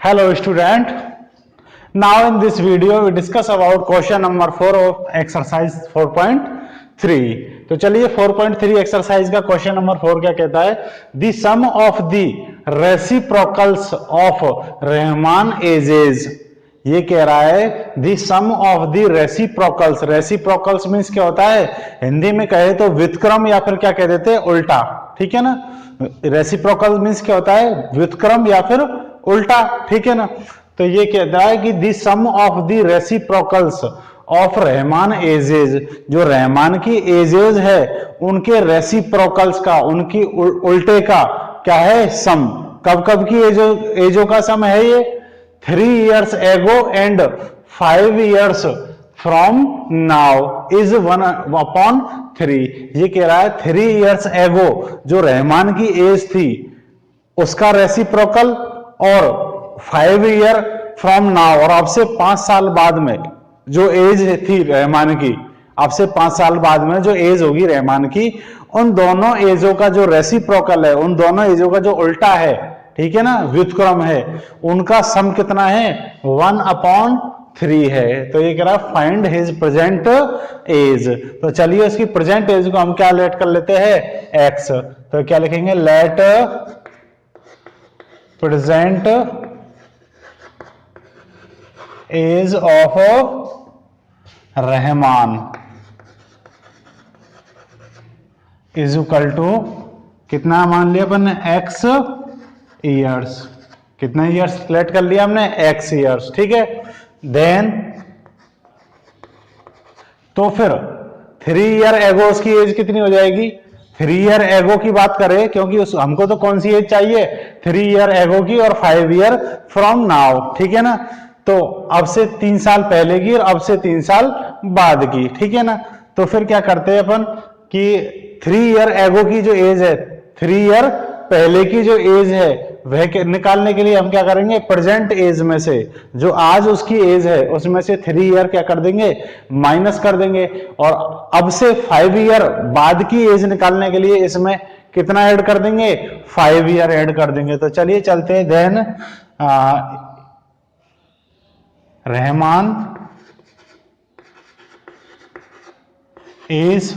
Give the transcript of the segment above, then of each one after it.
Hello student. Now in this video we discuss about question number 4 of exercise 4.3. तो चलिए 4.3 exercise का question number 4 क्या कहता है? The sum of the reciprocals of Rahman ages. ये कह रहा है the sum of the reciprocals. Reciprocals means क्या होता है? हिंदी में कहे तो व्युत्क्रम या फिर क्या कह देते हैं उल्टा, ठीक है ना। रेसिप्रोकल मीन्स क्या होता है? व्युत्क्रम या फिर उल्टा, ठीक है ना। तो ये कहता है कि the sum of the reciprocals of Rahman ages, जो रहमान की एजेज है उनके रेसिप्रोकल्स का, उनकी उल्टे का क्या है? सम। कब कब की एजो का सम है ये? 3 years ago and 5 years from now is 1/3। ये कह रहा है 3 years ago जो रहमान की एज थी उसका रेसिप्रोकल, और 5 year from now और अब से 5 साल बाद में जो एज थी रहमान की, अब से 5 साल बाद में जो एज होगी रहमान की, उन दोनों एजों का जो रेसिप्रोकल है, उन दोनों एजों का जो उल्टा है, ठीक है ना, व्युत्क्रम है, उनका सम कितना है? 1/3 है। तो ये कह रहा है फाइंड हिज प्रेजेंट एज। तो चलिए उसकी प्रेजेंट एज को हम क्या लेट कर लेते हैं? एक्स। तो क्या लिखेंगे? Let present age of Rahman is equal to कितना मान लिया अपन ने? X years. कितना ईयर्स लेट कर लिया हमने? एक्स ईयर्स, ठीक है। देन तो फिर 3 year एगो उसकी एज कितनी हो जाएगी? 3 year एगो की बात करें, क्योंकि हमको तो कौन सी एज चाहिए? 3 year एगो की और 5 year फ्रॉम नाउ, ठीक है ना। तो अब से 3 साल पहले की और अब से 3 साल बाद की, ठीक है ना। तो फिर क्या करते हैं अपन कि 3 year एगो की जो एज है, 3 year पहले की जो एज है, वह निकालने के लिए हम क्या करेंगे? प्रेजेंट एज में से जो आज उसकी एज है उसमें से 3 year क्या कर देंगे? माइनस कर देंगे। और अब से 5 year बाद की एज निकालने के लिए इसमें कितना ऐड कर देंगे? 5 year ऐड कर देंगे। तो चलिए चलते हैं। देन रहमान एज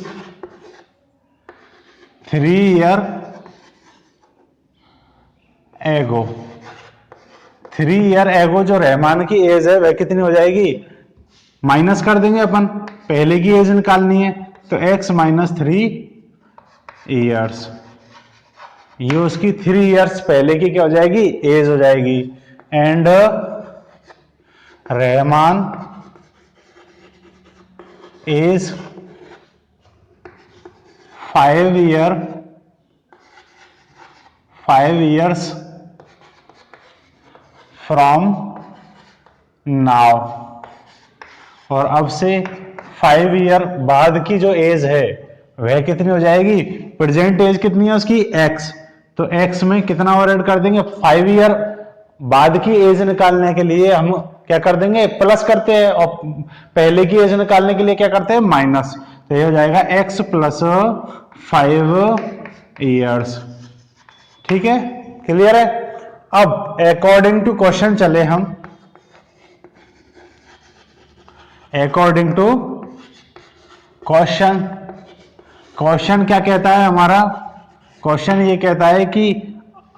3 year एगो। 3 year एगो जो रहमान की एज है वह कितनी हो जाएगी? माइनस कर देंगे अपन, पहले की एज निकालनी है, तो x - 3 years। ये उसकी 3 years पहले की क्या हो जाएगी? एज हो जाएगी। And Rahman age 5 years from now. और अब से 5 year बाद की जो एज है वह कितनी हो जाएगी? प्रेजेंट एज कितनी है उसकी? x। तो x में कितना और ऐड कर देंगे? 5 year बाद की एज निकालने के लिए हम क्या कर देंगे? प्लस करते हैं, और पहले की एज निकालने के लिए क्या करते हैं? माइनस। तो ये हो जाएगा x + 5 years, ठीक है। क्लियर है? अब अकॉर्डिंग टू क्वेश्चन चले हम। अकॉर्डिंग टू क्वेश्चन, क्वेश्चन क्या कहता है हमारा? क्वेश्चन ये कहता है कि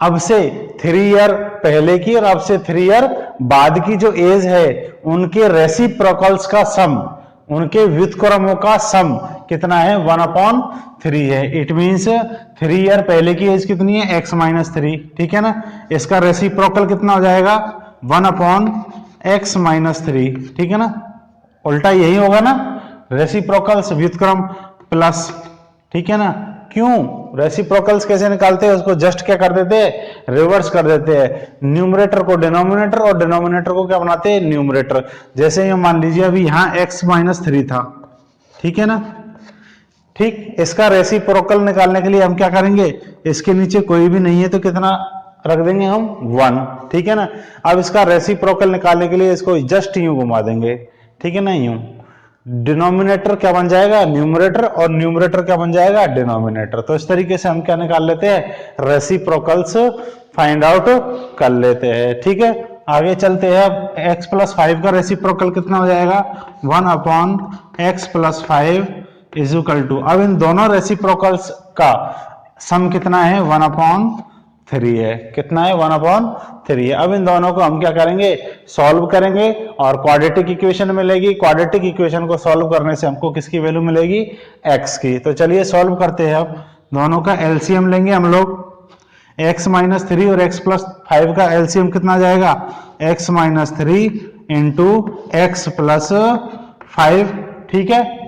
अब से 3 year पहले की और अब से 3 year बाद की जो एज है उनके रेसिप्रोकल्स का सम, उनके व्युत्क्रमों का सम कितना है? 1/3 है। इट मींस 3 year पहले की एज कितनी है? x - 3, ठीक है ना। इसका रेसिप्रोकल कितना हो जाएगा? 1/x - 3, ठीक है ना। उल्टा यही होगा ना, रेसिप्रोकल्स व्युत्क्रम प्लस, ठीक है ना। क्यों? रेसिप्रोकल्स कैसे निकालते हैं? उसको जस्ट क्या कर देते हैं? रिवर्स कर देते हैं। न्यूमरेटर को डिनोमिनेटर और डिनोमिनेटर को क्या बनाते हैं? न्यूमरेटर। जैसे ये मान लीजिए अभी यहां x - 3 था, ठीक है ना। ठीक, इसका रेसिप्रोकल निकालने के लिए हम क्या करेंगे? इसके नीचे कोई भी नहीं है तो कितना रख देंगे हम? 1, ठीक है ना। अब इसका रेसिप्रोकल निकालने के लिए इसको जस्ट यूं घुमा देंगे, ठीक है ना, यूं। डिनोमिनेटर क्या बन जाएगा? न्यूमरेटर, और न्यूमरेटर क्या बन जाएगा? डिनोमिनेटर। तो इस तरीके से हम क्या निकाल लेते हैं? रेसिप्रोकल्स फाइंड आउट कर लेते हैं, ठीक है। आगे चलते हैं। अब x प्लस 5 का रेसिप्रोकल कितना हो जाएगा, 1/x plus 5 is equal to, अब इन दोनों रेसिप्रोकल्स का सम कितना है, 1/3 है। कितना है, 1/3 है। अब इन दोनों को हम क्या करेंगे, सॉल्व करेंगे और क्वाड्रेटिक इक्वेशन मिलेगी। क्वाड्रेटिक इक्वेशन को सॉल्व करने से हमको किसकी वैल्यू मिलेगी, x की। तो चलिए सॉल्व करते हैं। अब दोनों का एलसीएम लेंगे हम लोग, x माइनस 3 और x प्लस 5 का एलसीएम कितना जाएगा, x minus 3 into x plus 5, ठीक है।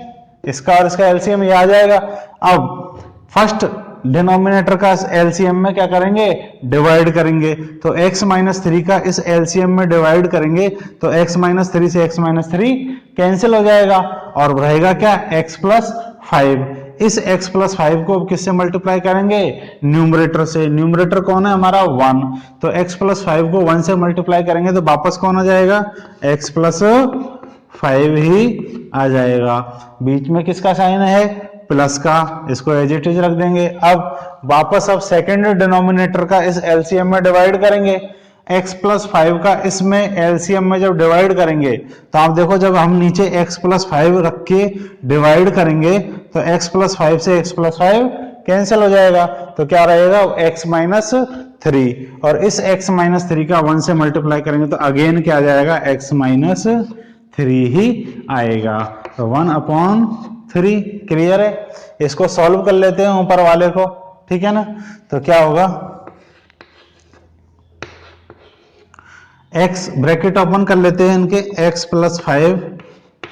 इसका और इसका एलसीएम ये आ जाएगा। अब फर्स्ट डिनोमिनेटर का एलसीएम में क्या करेंगे, डिवाइड करेंगे। तो x माइनस 3 का इस एलसीएम में डिवाइड करेंगे तो x माइनस 3 से x माइनस 3 कैंसिल हो जाएगा और रहेगा क्या, x प्लस 5। इस x प्लस 5 को किससे मल्टीप्लाई करेंगे, न्यूमरेटर से। न्यूमरेटर कौन है हमारा, 1। तो x प्लस 5 को 1 से मल्टीप्लाई करेंगे तो वापस कौन आ जाएगा, x प्लस 5 ही आ जाएगा। बीच में किसका साइन है, प्लस का, इसको एज इट इज रख देंगे। अब वापस अब सेकेंड डिनोमिनेटर का इस एलसीएम में डिवाइड करेंगे। x प्लस 5 का इसमें एलसीएम में जब डिवाइड करेंगे तो आप देखो, जब हम नीचे x प्लस 5 रख के डिवाइड करेंगे तो x प्लस 5 से x प्लस 5 कैंसिल हो जाएगा। तो क्या रहेगा, x माइनस 3, और इस x माइनस 3 का 1 से मल्टीप्लाई करेंगे तो अगेन क्या आ जाएगा, x माइनस 3 ही आएगा। तो 1/3 क्लियर है। इसको सॉल्व कर लेते हैं ऊपर वाले को, ठीक है ना। तो क्या होगा, x ब्रैकेट ओपन कर लेते हैं इनके, x प्लस 5,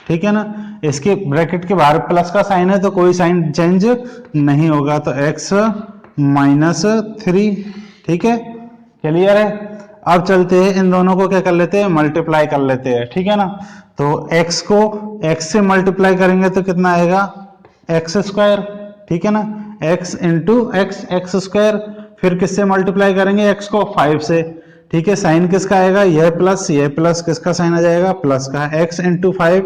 ठीक है ना। इसके ब्रैकेट के बाहर प्लस का साइन है तो कोई साइन चेंज नहीं होगा, तो x माइनस 3, ठीक है, क्लियर है। अब चलते हैं इन दोनों को क्या कर लेते हैं, मल्टीप्लाई कर लेते हैं, ठीक है ना। तो x को x से मल्टीप्लाई करेंगे तो कितना आएगा, x स्क्वायर, ठीक है ना। x into x, x square. फिर किससे मल्टीप्लाई करेंगे, x को 5 से, ठीक है। साइन किसका आएगा, यह प्लस किसका साइन आ जाएगा, प्लस का। x इंटू 5,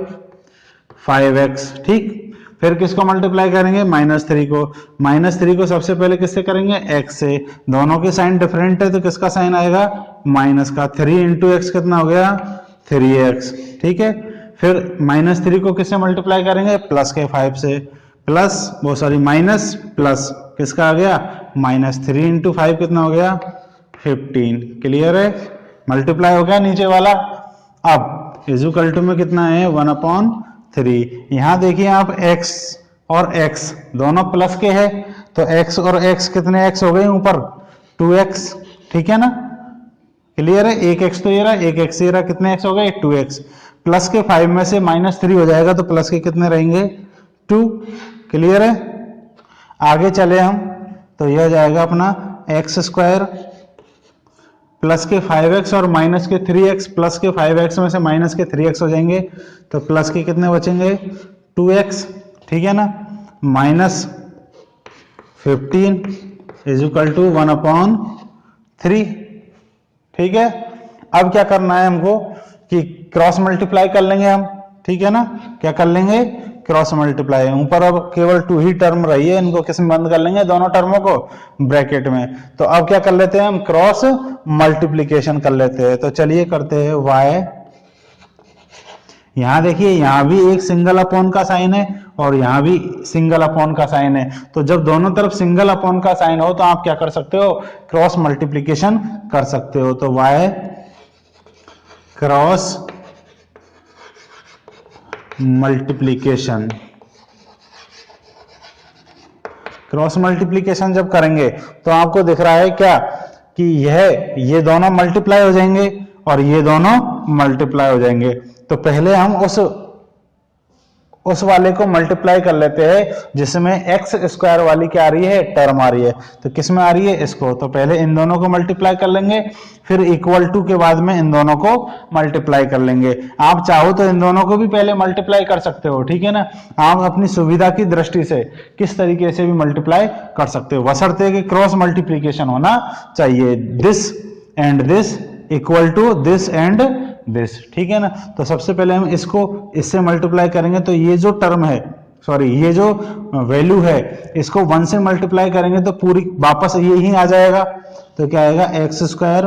5x, ठीक। फिर किसको मल्टीप्लाई करेंगे, -3 को। -3 को सबसे पहले किससे करेंगे, x से। दोनों के साइन डिफरेंट है तो किसका साइन आएगा, माइनस का। 3 इंटू एक्स कितना हो गया, 3x, ठीक है। फिर -3 को किससे मल्टीप्लाई करेंगे, प्लस के 5 से। माइनस प्लस किसका आ गया, -3 इंटू 5 कितना हो गया, 15, क्लियर है। मल्टीप्लाई हो गया नीचे वाला। अब इक्वल टू में कितना है, 1/3। यहां देखिए आप x और x दोनों प्लस के हैं तो x और x कितने x हो गए ऊपर, 2x, ठीक है ना, क्लियर है। एक x तो ये रहा, एक x ये रहा, कितने x हो गए, 2x। प्लस के 5 में से -3 हो जाएगा तो प्लस के कितने रहेंगे, 2, क्लियर है। आगे चले हम तो यह हो जाएगा अपना x स्क्वायर प्लस के 5x और माइनस के 3x। प्लस के 5x में से माइनस के 3x हो जाएंगे तो प्लस के कितने बचेंगे, 2x, ठीक है ना। -15 इज इक्वल टू 1/3, ठीक है। अब क्या करना है हमको कि क्रॉस मल्टीप्लाई कर लेंगे हम, ठीक है ना। क्या कर लेंगे, क्रॉस मल्टीप्लाई। ऊपर अब केवल 2 ही टर्म रही है, इनको किस में बंद कर लेंगे, दोनों टर्मों को ब्रैकेट में। तो अब क्या कर लेते हैं हम, क्रॉस मल्टीप्लीकेशन कर लेते हैं। तो चलिए करते हैं y, यहां देखिए यहां भी एक सिंगल अपॉन का साइन है और यहां भी सिंगल अपॉन का साइन है। तो जब दोनों तरफ सिंगल अपॉन का साइन हो तो आप क्या कर सकते हो, क्रॉस मल्टीप्लीकेशन कर सकते हो। तो y cross multiplication, cross multiplication जब करेंगे तो आपको दिख रहा है क्या कि ये दोनों मल्टीप्लाई हो जाएंगे और ये दोनों मल्टीप्लाई हो जाएंगे। तो पहले हम उस वाले को मल्टीप्लाई कर लेते हैं जिसमें एक्स स्क्वायर वाली क्या आ रही है, टर्म आ रही है। तो किस में आ रही है, इसको। तो पहले इन दोनों को मल्टीप्लाई कर लेंगे, फिर इक्वल टू के बाद में इन दोनों को मल्टीप्लाई कर लेंगे। आप चाहो तो इन दोनों को भी पहले मल्टीप्लाई कर सकते हो, ठीक है ना। आप अपनी सुविधा की दृष्टि से किस तरीके से भी मल्टीप्लाई कर सकते हो, बशर्ते कि क्रॉस मल्टीप्लीकेशन होना चाहिए। This and this equal to this and this, ठीक है ना। तो सबसे पहले हम इसको इससे मल्टीप्लाई करेंगे तो ये जो टर्म है, ये जो वैल्यू है, इसको 1 से मल्टीप्लाई करेंगे तो पूरी वापस ये ही आ जाएगा। तो क्या आएगा, x square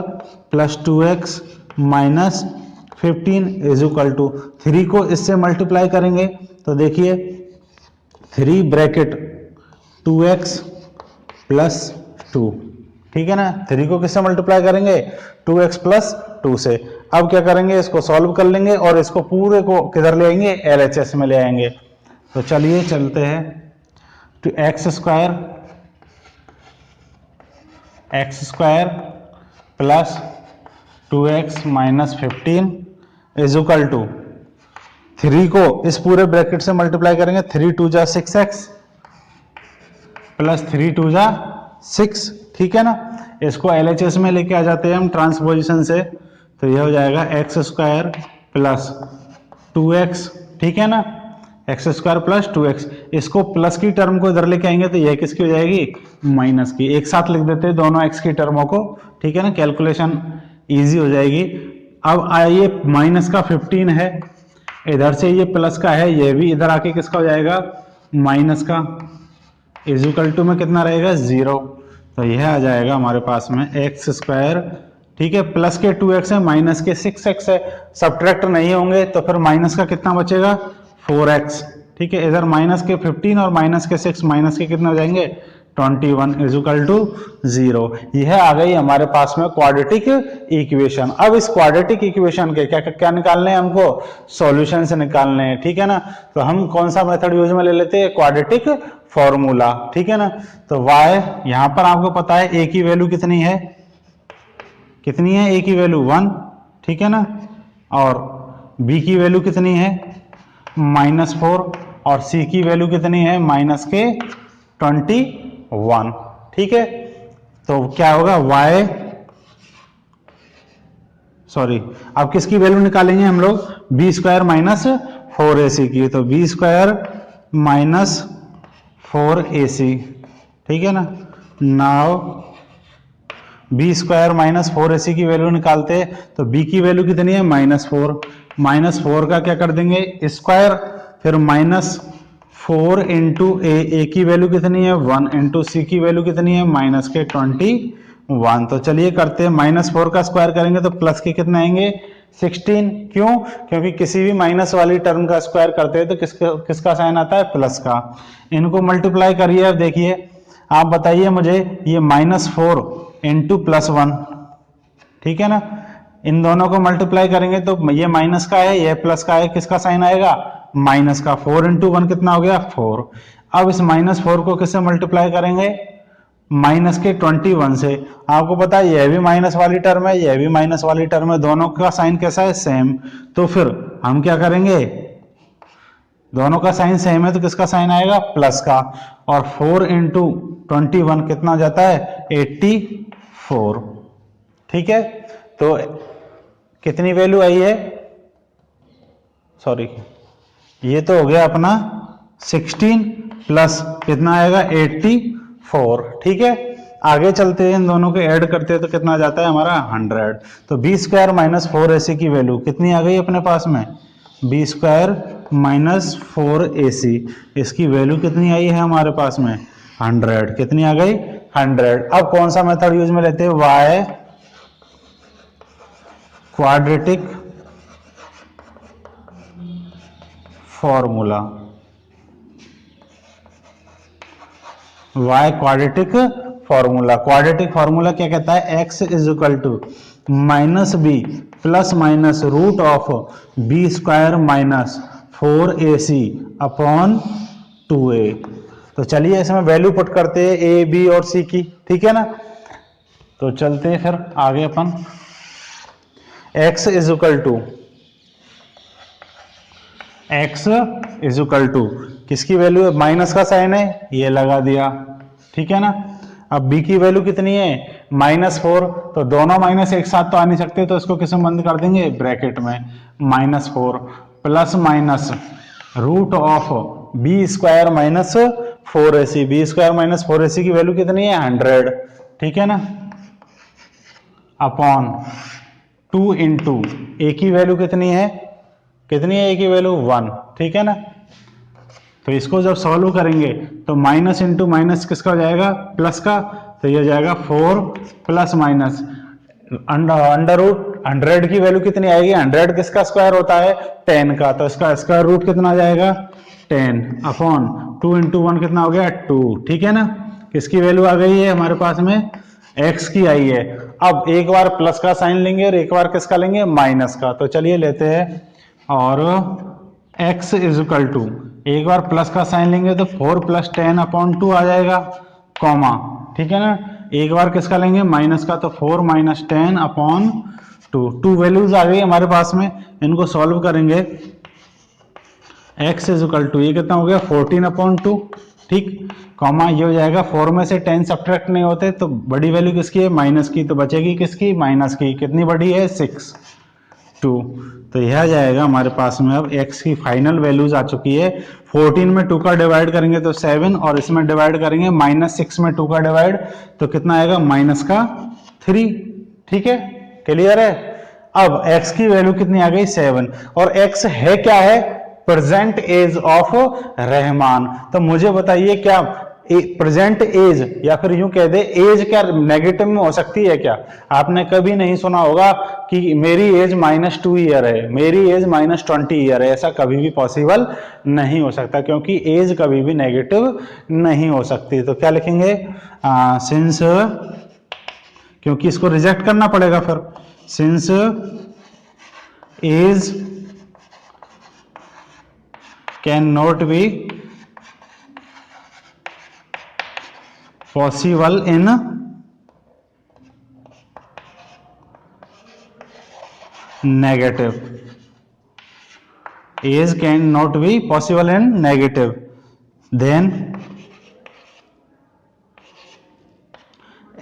plus 2x minus 15 is equal to 3 को इससे मल्टीप्लाई करेंगे तो देखिए 3 ब्रैकेट 2x प्लस 2, ठीक है ना। 3 को किससे मल्टीप्लाई करेंगे 2x प्लस 2 से। अब क्या करेंगे, इसको सॉल्व कर लेंगे और इसको पूरे को किधर ले आएंगे, LHS में ले आएंगे। तो चलिए चलते हैं तो x square plus 2x minus 15 is equal to 3 को इस पूरे ब्रैकेट से मल्टीप्लाई करेंगे, 3 2 जा 6x प्लस 3 2 जा 6, ठीक है ना। इसको LHS में लेके आ जाते हैं हम ट्रांसपोजिशन से, तो यह हो जाएगा x स्क्वायर प्लस 2x, ठीक है ना, x स्क्वायर प्लस 2x। इसको प्लस की टर्म को इधर लेके आएंगे तो यह किसकी हो जाएगी, माइनस की। एक साथ लिख देते हैं दोनों x की टर्मों को, ठीक है ना, कैलकुलेशन इजी हो जाएगी। अब ये माइनस का 15 है, इधर से ये प्लस का है, ये भी इधर आके किसका हो जाएगा, माइनस का, इज इक्वल टू में कितना रहेगा 0। तो यह आ जाएगा हमारे पास में x स्क्वायर, ठीक है, प्लस के 2x है, माइनस के 6x है, सब्ट्रैक्ट नहीं होंगे तो फिर माइनस का कितना बचेगा 4x, ठीक है। इधर माइनस के 15 और माइनस के 6, माइनस के कितने हो जाएंगे 21 इज इक्वल टू 0। यह आ गई हमारे पास में क्वाड्रेटिक इक्वेशन। अब इस क्वाड्रेटिक इक्वेशन के क्या क्या निकालने हैं, हमको सॉल्यूशन से निकालने हैं, ठीक है ना। तो हम कौन सा मेथड यूज में ले लेते हैं, क्वाड्रेटिक फॉर्मूला, ठीक है ना। तो y यहां पर आपको पता है a की वैल्यू कितनी है, कितनी है, a की वैल्यू 1, ठीक है ना, और b की वैल्यू कितनी है -4, और c की वैल्यू कितनी है -21, ठीक है। तो क्या होगा अब किसकी वैल्यू निकालेंगे हम लोग, b स्क्वायर माइनस 4ac की, तो b स्क्वायर माइनस 4ac, ठीक है ना। Now b square minus 4ac की वैल्यू निकालते हैं तो b की वैल्यू कितनी है -4 का क्या कर देंगे स्क्वायर, फिर -4 इंटू a की वैल्यू कितनी है 1, इंटू c की वैल्यू कितनी है -21। तो चलिए करते हैं, -4 का स्क्वायर करेंगे तो प्लस के कितने आएंगे 16, क्यों, क्योंकि किसी भी माइनस वाली टर्म का स्क्वायर करते हैं तो किसका साइन आता है, प्लस का। इनको मल्टीप्लाई करिए, अब देखिए आप बताइए मुझे, ये -4 इंटू +1, ठीक है ना, इन दोनों को मल्टीप्लाई करेंगे तो ये माइनस का है, ये प्लस का है, किसका साइन आएगा, माइनस का। 4 इंटू 1 कितना हो गया 4। अब इस -4 को किससे मल्टीप्लाई करेंगे, माइनस के 21 से। आपको पता है यह भी माइनस वाली टर्म है, यह भी माइनस वाली टर्म है, दोनों का साइन कैसा है, सेम। तो फिर हम क्या करेंगे, दोनों का साइन सेम है तो किसका साइन आएगा, प्लस का। और 4 इंटू 21 कितना हो जाता है 84, ठीक है। तो कितनी वैल्यू आई है, ये तो हो गया अपना 16 प्लस कितना आएगा 84, ठीक है। आगे चलते हैं, इन दोनों को ऐड करते हैं तो कितना आ जाता है हमारा 100। तो b स्क्वायर माइनस 4ac की वैल्यू कितनी आ गई अपने पास में, b स्क्वायर माइनस 4ac, इसकी वैल्यू कितनी आई है हमारे पास में 100, कितनी आ गई 100। अब कौन सा मेथड यूज में लेते हैं, y quadratic formula, y quadratic formula. Quadratic formula क्या कहता है, x is equal to -b plus minus root of b square minus 4ac upon 2a। तो चलिए इसमें वैल्यू पुट करते हैं a b और c की, ठीक है ना। तो चलते हैं फिर आगे अपन, x इज इक्वल टू किसकी वैल्यू है, माइनस का साइन है, ये लगा दिया, ठीक है ना। अब b की वैल्यू कितनी है -4, तो दोनों माइनस एक साथ तो आ नहीं सकते, तो इसको किसमें बंद कर देंगे, ब्रैकेट में, -4 plus minus root of b square minus 4ac, b square minus 4ac की वैल्यू कितनी है 100, ठीक है ना, अपॉन 2 इंटू a की वैल्यू कितनी है a की वैल्यू 1, ठीक है ना। तो इसको जब सॉल्व करेंगे तो माइनस इंटू माइनस किसका हो जाएगा, प्लस का, तो ये हो जाएगा 4 प्लस माइनस 100 की वैल्यू कितनी आएगी, 100 किसका स्क्वायर होता है 10 का, तो इसका स्क्वायर रूट कितना आ जाएगा 10 अपॉन 2 इंटू 1 कितना हो गया 2, ठीक है ना। किसकी वैल्यू आ गई है हमारे पास में, x की आई है। अब एक बार प्लस का साइन लेंगे और एक बार किसका लेंगे माइनस का, तो चलिए लेते हैं और x इज इक्वल टू, एक बार प्लस का साइन लेंगे तो 4 प्लस 10 अपॉन 2 आ जाएगा, कॉमा, ठीक है ना। एक बार किसका लेंगे माइनस का, तो 4 माइनस 10 अपॉन 2 वैल्यूज आ गई हमारे पास में, इनको सॉल्व करेंगे। x इज इक्वल टू ये कितना हो गया 14 अपॉन 2, ठीक, कॉमा ये हो जाएगा 4 में से 10 सब्ट्रैक्ट नहीं होते तो बड़ी वैल्यू किसकी है माइनस की, तो बचेगी किसकी माइनस की, कितनी बड़ी है 6 2, तो यह आ जाएगा हमारे पास में। अब x की फाइनल वैल्यूज आ चुकी है, 14 में 2 का डिवाइड करेंगे तो 7 और इसमें डिवाइड करेंगे -6 में 2 का डिवाइड तो कितना आएगा -3, ठीक है, क्लियर है। अब x की वैल्यू कितनी आ गई 7 और x है क्या है प्रेजेंट एज ऑफ रहमान, तो मुझे बताइए क्या प्रेजेंट एज या फिर यूं कह दे एज क्या नेगेटिव में हो सकती है क्या। आपने कभी नहीं सुना होगा कि मेरी एज -2 ईयर है, मेरी एज -20 ईयर है, ऐसा कभी भी पॉसिबल नहीं हो सकता क्योंकि एज कभी भी नेगेटिव नहीं हो सकती। तो क्या लिखेंगे सिंस, क्योंकि इसको रिजेक्ट करना पड़ेगा फिर, since age can not be possible in negative, age can not be possible in negative, then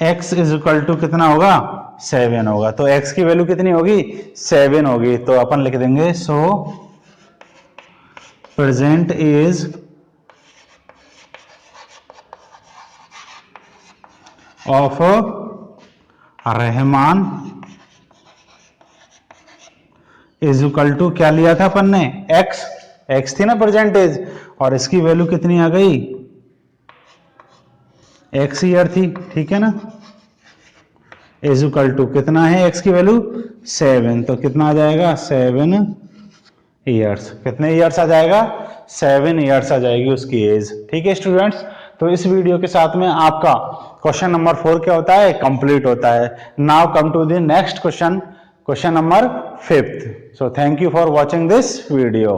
x is equal to कितना होगा 7 होगा, तो x की वैल्यू कितनी होगी 7 होगी, तो अपन लिख देंगे so present age of Rahman is equal to क्या लिया था अपन ने x थी ना परसेंटेज और इसकी वैल्यू कितनी आ गई x ईयर थी, ठीक है ना, इज इक्वल टू कितना है x की वैल्यू 7, तो कितना आ जाएगा 7 ईयर्स, कितने ईयर्स आ जाएगा 7 ईयर्स आ जाएगी उसकी एज, ठीक है स्टूडेंट्स। तो इस वीडियो के साथ में आपका क्वेश्चन नंबर 4 क्या होता है कंप्लीट होता है। Now come to the next question, question number 5th। So thank you for watching this video.